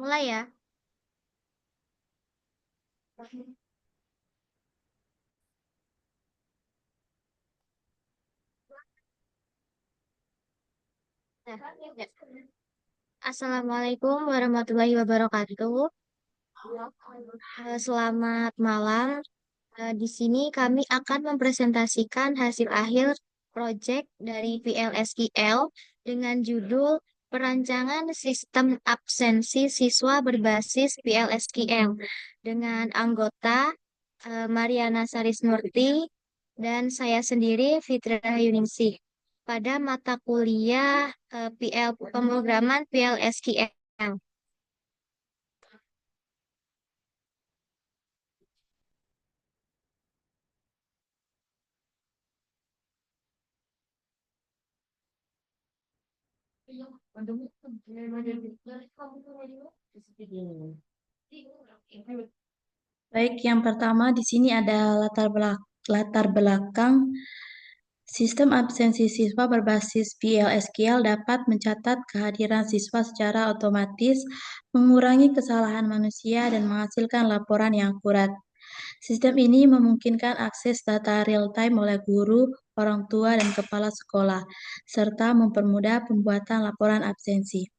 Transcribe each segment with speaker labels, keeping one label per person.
Speaker 1: Mulai ya. Nah, ya. Assalamualaikum warahmatullahi wabarakatuh. Selamat malam. Di sini kami akan mempresentasikan hasil akhir proyek dari PLSQL dengan judul Perancangan Sistem Absensi Siswa Berbasis PLSQL dengan anggota Mariana Sarismurti dan saya sendiri Fitra Yuningsih pada mata kuliah pemrograman PLSQL.
Speaker 2: Baik, yang pertama di sini ada latar belakang sistem absensi siswa berbasis PLSQL dapat mencatat kehadiran siswa secara otomatis, mengurangi kesalahan manusia, dan menghasilkan laporan yang akurat. Sistem ini memungkinkan akses data real-time oleh guru, orang tua, dan kepala sekolah, serta mempermudah pembuatan laporan absensi.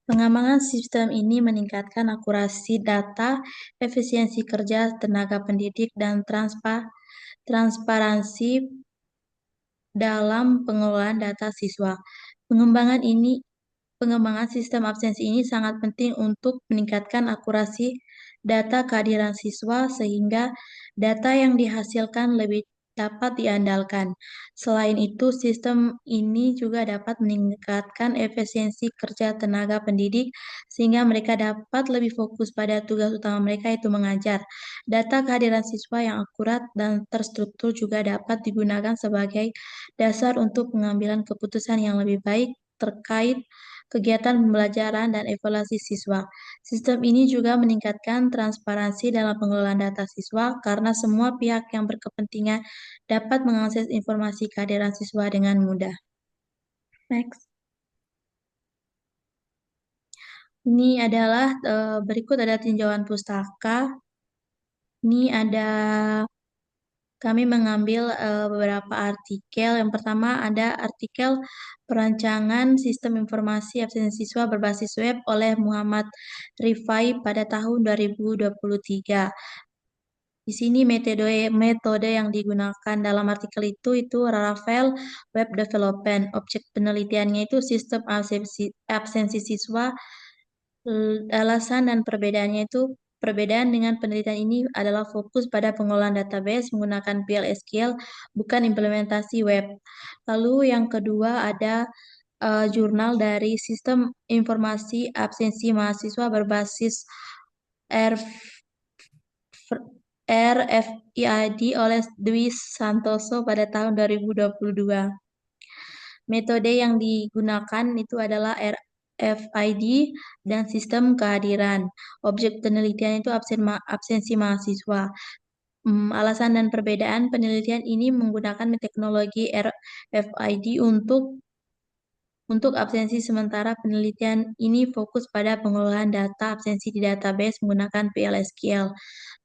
Speaker 2: Pengembangan sistem ini meningkatkan akurasi data, efisiensi kerja tenaga pendidik, dan transparansi dalam pengelolaan data siswa. Pengembangan sistem absensi ini sangat penting untuk meningkatkan akurasi data kehadiran siswa sehingga data yang dihasilkan lebih dapat diandalkan. Selain itu, sistem ini juga dapat meningkatkan efisiensi kerja tenaga pendidik sehingga mereka dapat lebih fokus pada tugas utama mereka, yaitu mengajar. Data kehadiran siswa yang akurat dan terstruktur juga dapat digunakan sebagai dasar untuk pengambilan keputusan yang lebih baik terkait kegiatan pembelajaran dan evaluasi siswa. Sistem ini juga meningkatkan transparansi dalam pengelolaan data siswa karena semua pihak yang berkepentingan dapat mengakses informasi kehadiran siswa dengan mudah. Next. Ini adalah berikut ada tinjauan pustaka. Ini ada kami mengambil beberapa artikel. Yang pertama ada artikel perancangan sistem informasi absensi siswa berbasis web oleh Muhammad Rifai pada tahun 2023. Di sini metode yang digunakan dalam artikel itu Laravel Web Development. Objek penelitiannya itu sistem absensi siswa. Alasan dan perbedaannya itu perbedaan dengan penelitian ini adalah fokus pada pengolahan database menggunakan PLSQL, bukan implementasi web. Lalu yang kedua ada jurnal dari Sistem Informasi Absensi Mahasiswa berbasis RFID oleh Dwi Santoso pada tahun 2022. Metode yang digunakan itu adalah RFID dan sistem kehadiran. Objek penelitian itu absensi mahasiswa. Alasan dan perbedaan penelitian ini menggunakan teknologi RFID untuk absensi, sementara penelitian ini fokus pada pengolahan data absensi di database menggunakan PLSQL.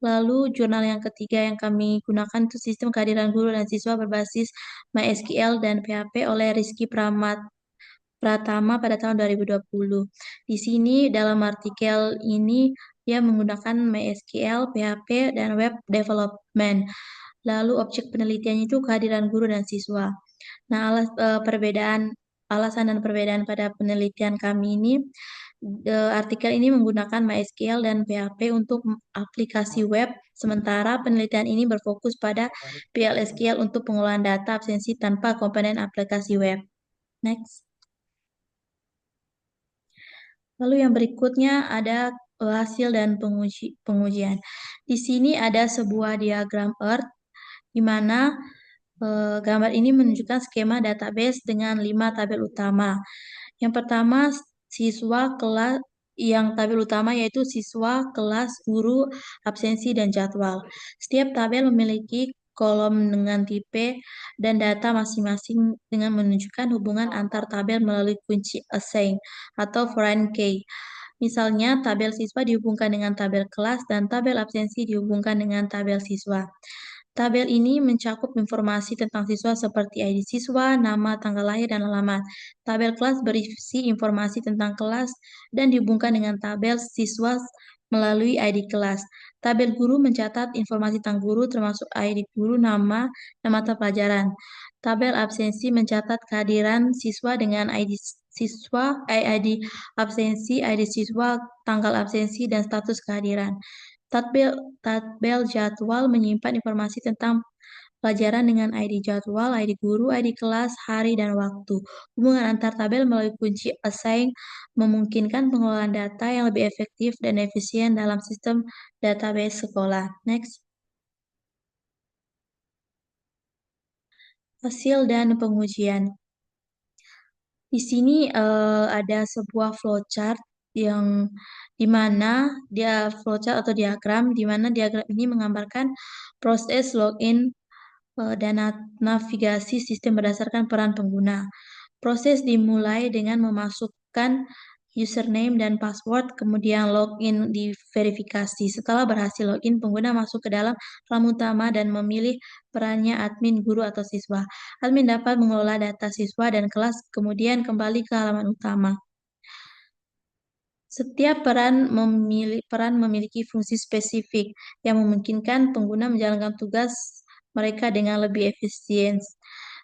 Speaker 2: Lalu jurnal yang ketiga yang kami gunakan itu sistem kehadiran guru dan siswa berbasis MySQL dan PHP oleh Rizky Pratama pada tahun 2020. Di sini dalam artikel ini dia menggunakan MySQL, PHP, dan web development. Lalu objek penelitiannya itu kehadiran guru dan siswa. Nah, alasan dan perbedaan pada penelitian kami ini, artikel ini menggunakan MySQL dan PHP untuk aplikasi web, sementara penelitian ini berfokus pada PLSQL untuk pengolahan data absensi tanpa komponen aplikasi web. Next. Lalu yang berikutnya ada hasil dan pengujian. Di sini ada sebuah diagram Earth, di mana gambar ini menunjukkan skema database dengan 5 tabel utama. Yang pertama, tabel utama yaitu siswa, kelas, guru, absensi, dan jadwal. Setiap tabel memiliki kolom dengan tipe dan data masing-masing dengan menunjukkan hubungan antar tabel melalui kunci assign atau foreign key. Misalnya, tabel siswa dihubungkan dengan tabel kelas dan tabel absensi dihubungkan dengan tabel siswa. Tabel ini mencakup informasi tentang siswa seperti ID siswa, nama, tanggal lahir, dan alamat. Tabel kelas berisi informasi tentang kelas dan dihubungkan dengan tabel siswa melalui ID kelas. Tabel guru mencatat informasi tentang guru termasuk ID guru, nama, dan mata pelajaran. Tabel absensi mencatat kehadiran siswa dengan ID siswa, ID absensi, ID siswa, tanggal absensi, dan status kehadiran. Tabel jadwal menyimpan informasi tentang pelajaran dengan ID jadwal, ID guru, ID kelas, hari, dan waktu. Hubungan antar tabel melalui kunci assign memungkinkan pengelolaan data yang lebih efektif dan efisien dalam sistem database sekolah. Next. Hasil dan pengujian. Di sini ada sebuah flowchart yang di mana dia flowchart atau diagram, di mana diagram ini menggambarkan proses login dan navigasi sistem berdasarkan peran pengguna. Proses dimulai dengan memasukkan username dan password, kemudian login diverifikasi. Setelah berhasil login, pengguna masuk ke dalam halaman utama dan memilih perannya admin, guru, atau siswa. Admin dapat mengelola data siswa dan kelas, kemudian kembali ke halaman utama. Setiap peran memiliki fungsi spesifik yang memungkinkan pengguna menjalankan tugas mereka dengan lebih efisien.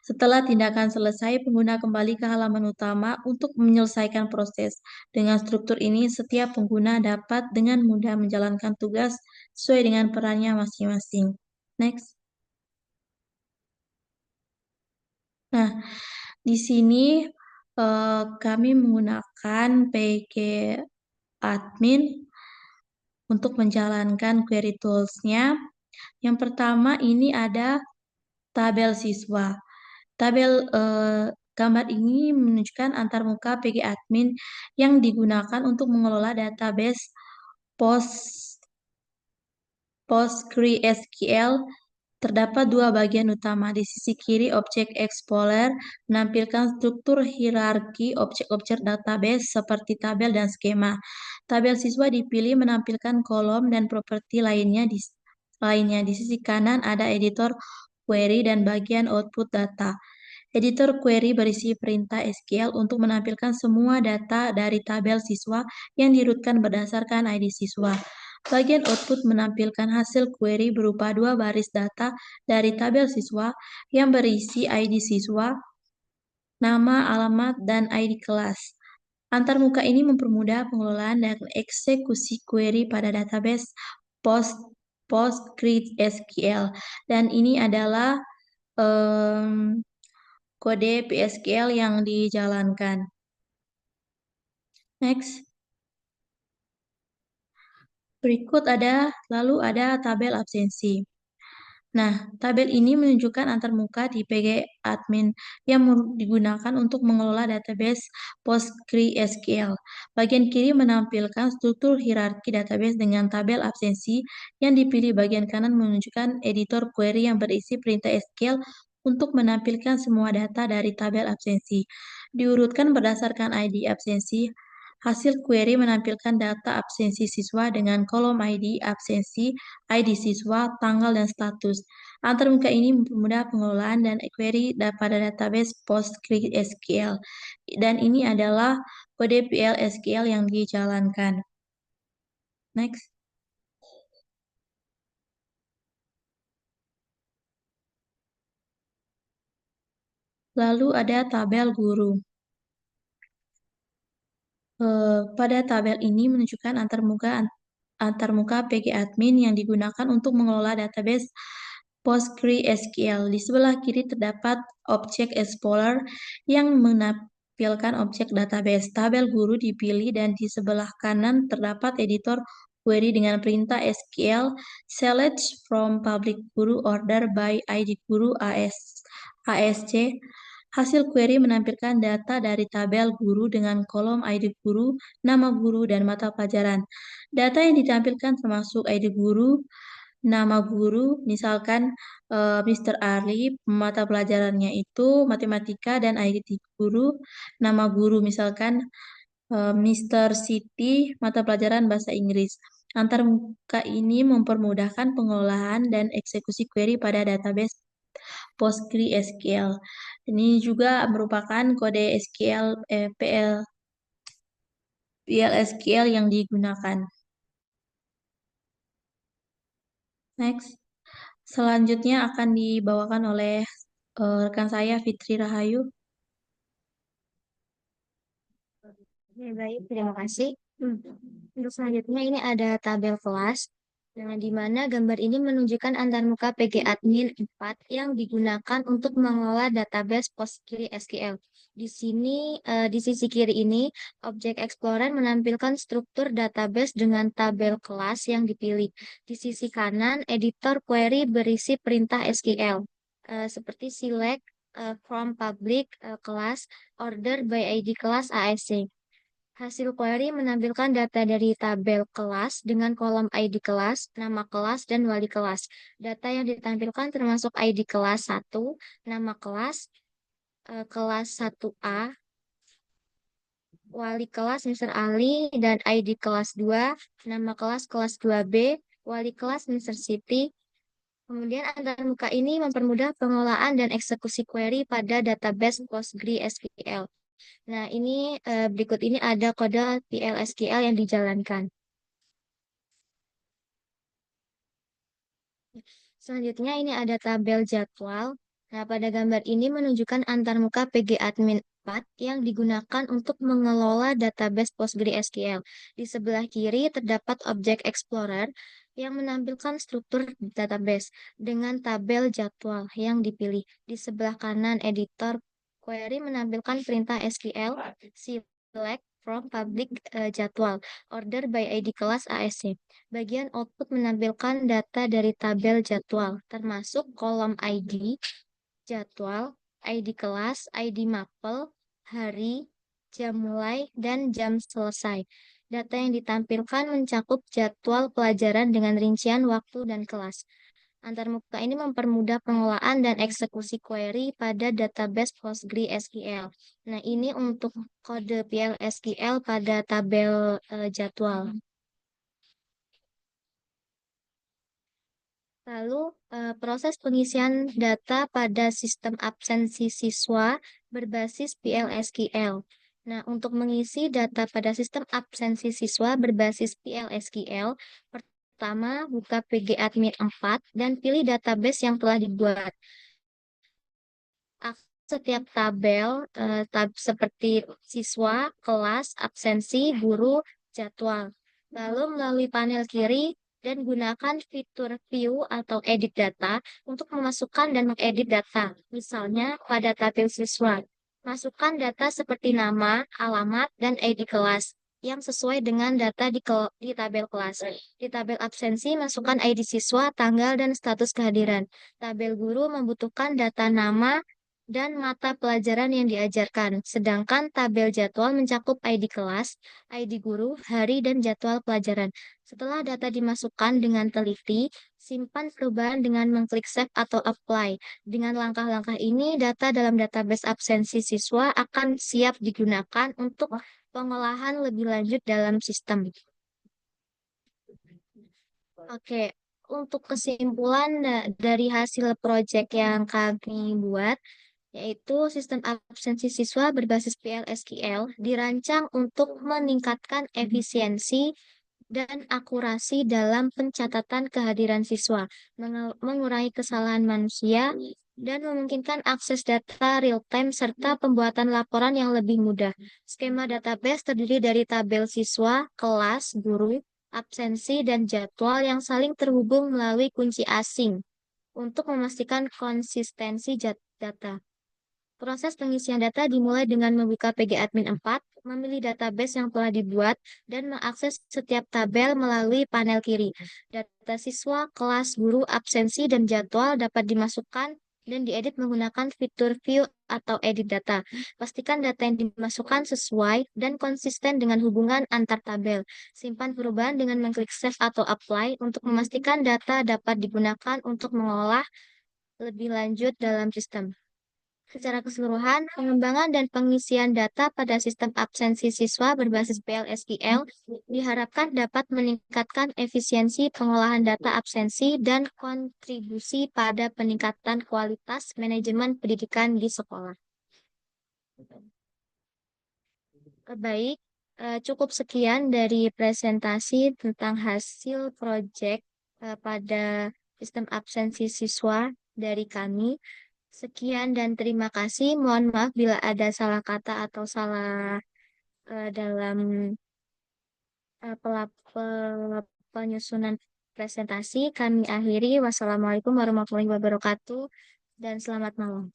Speaker 2: Setelah tindakan selesai, pengguna kembali ke halaman utama untuk menyelesaikan proses. Dengan struktur ini, setiap pengguna dapat dengan mudah menjalankan tugas sesuai dengan perannya masing-masing. Next. Nah, di sini kami menggunakan PG admin untuk menjalankan query tools-nya. Yang pertama ini ada tabel siswa. Tabel gambar ini menunjukkan antarmuka PG admin yang digunakan untuk mengelola database PostgreSQL. Terdapat dua bagian utama. Di sisi kiri, Object Explorer menampilkan struktur hierarki objek-objek database seperti tabel dan skema. Tabel siswa dipilih menampilkan kolom dan properti lainnya. Di sisi kanan ada editor query dan bagian output data. Editor query berisi perintah SQL untuk menampilkan semua data dari tabel siswa yang dirutkan berdasarkan ID siswa. Bagian output menampilkan hasil query berupa dua baris data dari tabel siswa yang berisi ID siswa, nama, alamat, dan ID kelas. Antarmuka ini mempermudah pengelolaan dan eksekusi query pada database PostgreSQL. Dan ini adalah kode PSQL yang dijalankan. Next. Berikut lalu ada tabel absensi. Nah, tabel ini menunjukkan antarmuka di PG admin yang digunakan untuk mengelola database PostgreSQL. Bagian kiri menampilkan struktur hierarki database dengan tabel absensi yang dipilih. Bagian kanan menunjukkan editor query yang berisi perintah SQL untuk menampilkan semua data dari tabel absensi. Diurutkan berdasarkan ID absensi. Hasil query menampilkan data absensi siswa dengan kolom ID absensi, ID siswa, tanggal, dan status. Antarmuka ini mempermudah pengelolaan dan query pada database PostgreSQL. Dan ini adalah kode PL/SQL yang dijalankan. Next. Lalu ada tabel guru. Pada tabel ini menunjukkan antarmuka PG admin yang digunakan untuk mengelola database PostgreSQL. Di sebelah kiri terdapat Object Explorer yang menampilkan objek database. Tabel guru dipilih dan di sebelah kanan terdapat editor query dengan perintah SQL select from public guru order by ID guru ASC. Hasil query menampilkan data dari tabel guru dengan kolom ID guru, nama guru, dan mata pelajaran. Data yang ditampilkan termasuk ID guru, nama guru, misalkan Mr. Ali, mata pelajarannya itu matematika dan ID guru, nama guru misalkan Mr. City, mata pelajaran bahasa Inggris. Antarmuka ini mempermudahkan pengolahan dan eksekusi query pada database PostgreSQL. Ini juga merupakan kode SQL, PL/SQL yang digunakan. Next. Selanjutnya akan dibawakan oleh rekan saya Fitri Rahayu.
Speaker 1: Oke, baik, terima kasih. Untuk selanjutnya ini ada tabel kelas. Nah, di mana gambar ini menunjukkan antarmuka PGAdmin 4 yang digunakan untuk mengelola database PostgreSQL. Di sini, di sisi kiri ini, Object Explorer menampilkan struktur database dengan tabel kelas yang dipilih. Di sisi kanan, editor query berisi perintah SQL, seperti select from public class, order by ID kelas ASC. Hasil query menampilkan data dari tabel kelas dengan kolom ID kelas, nama kelas, dan wali kelas. Data yang ditampilkan termasuk ID kelas 1, nama kelas, kelas 1A, wali kelas Mr. Ali, dan ID kelas 2, nama kelas kelas 2B, wali kelas Mr. Siti. Kemudian antarmuka ini mempermudah pengolahan dan eksekusi query pada database PostgreSQL. Nah, ini berikut ini ada kode PLSQL yang dijalankan. Selanjutnya ini ada tabel jadwal. Nah, pada gambar ini menunjukkan antarmuka PGAdmin 4 yang digunakan untuk mengelola database PostgreSQL. Di sebelah kiri terdapat Object Explorer yang menampilkan struktur database dengan tabel jadwal yang dipilih. Di sebelah kanan editor query menampilkan perintah SQL select from public jadwal order by ID kelas ASC. Bagian output menampilkan data dari tabel jadwal, termasuk kolom ID, jadwal, ID kelas, ID mapel, hari, jam mulai, dan jam selesai. Data yang ditampilkan mencakup jadwal pelajaran dengan rincian waktu dan kelas. Antarmuka ini mempermudah pengolahan dan eksekusi query pada database PostgreSQL. Nah, ini untuk kode PLSQL pada tabel jadwal. Lalu, proses pengisian data pada sistem absensi siswa berbasis PLSQL. Nah, untuk mengisi data pada sistem absensi siswa berbasis PLSQL, pertama buka PGAdmin 4 dan pilih database yang telah dibuat. Setiap tabel seperti siswa, kelas, absensi, guru, jadwal. Lalu melalui panel kiri dan gunakan fitur view atau edit data untuk memasukkan dan mengedit data. Misalnya pada tabel siswa, masukkan data seperti nama, alamat, dan ID kelas yang sesuai dengan data di tabel kelas. Di tabel absensi, masukkan ID siswa, tanggal, dan status kehadiran. Tabel guru membutuhkan data nama dan mata pelajaran yang diajarkan, sedangkan tabel jadwal mencakup ID kelas, ID guru, hari, dan jadwal pelajaran. Setelah data dimasukkan dengan teliti, simpan perubahan dengan mengklik Save atau Apply. Dengan langkah-langkah ini, data dalam database absensi siswa akan siap digunakan untuk pengolahan lebih lanjut dalam sistem. Oke, untuk kesimpulan dari hasil proyek yang kami buat, yaitu sistem absensi siswa berbasis PLSQL dirancang untuk meningkatkan efisiensi dan akurasi dalam pencatatan kehadiran siswa, mengurangi kesalahan manusia, dan memungkinkan akses data real-time serta pembuatan laporan yang lebih mudah. Skema database terdiri dari tabel siswa, kelas, guru, absensi, dan jadwal yang saling terhubung melalui kunci asing untuk memastikan konsistensi data. Proses pengisian data dimulai dengan membuka PGAdmin 4, memilih database yang telah dibuat, dan mengakses setiap tabel melalui panel kiri. Data siswa, kelas, guru, absensi, dan jadwal dapat dimasukkan dan diedit menggunakan fitur view atau edit data. Pastikan data yang dimasukkan sesuai dan konsisten dengan hubungan antar tabel. Simpan perubahan dengan mengklik Save atau Apply untuk memastikan data dapat digunakan untuk mengolah lebih lanjut dalam sistem. Secara keseluruhan, pengembangan dan pengisian data pada sistem absensi siswa berbasis PLSQL diharapkan dapat meningkatkan efisiensi pengolahan data absensi dan kontribusi pada peningkatan kualitas manajemen pendidikan di sekolah. Baik, cukup sekian dari presentasi tentang hasil proyek pada sistem absensi siswa dari kami. Sekian dan terima kasih. Mohon maaf bila ada salah kata atau salah dalam penyusunan presentasi. Kami akhiri. Wassalamualaikum warahmatullahi wabarakatuh dan selamat malam.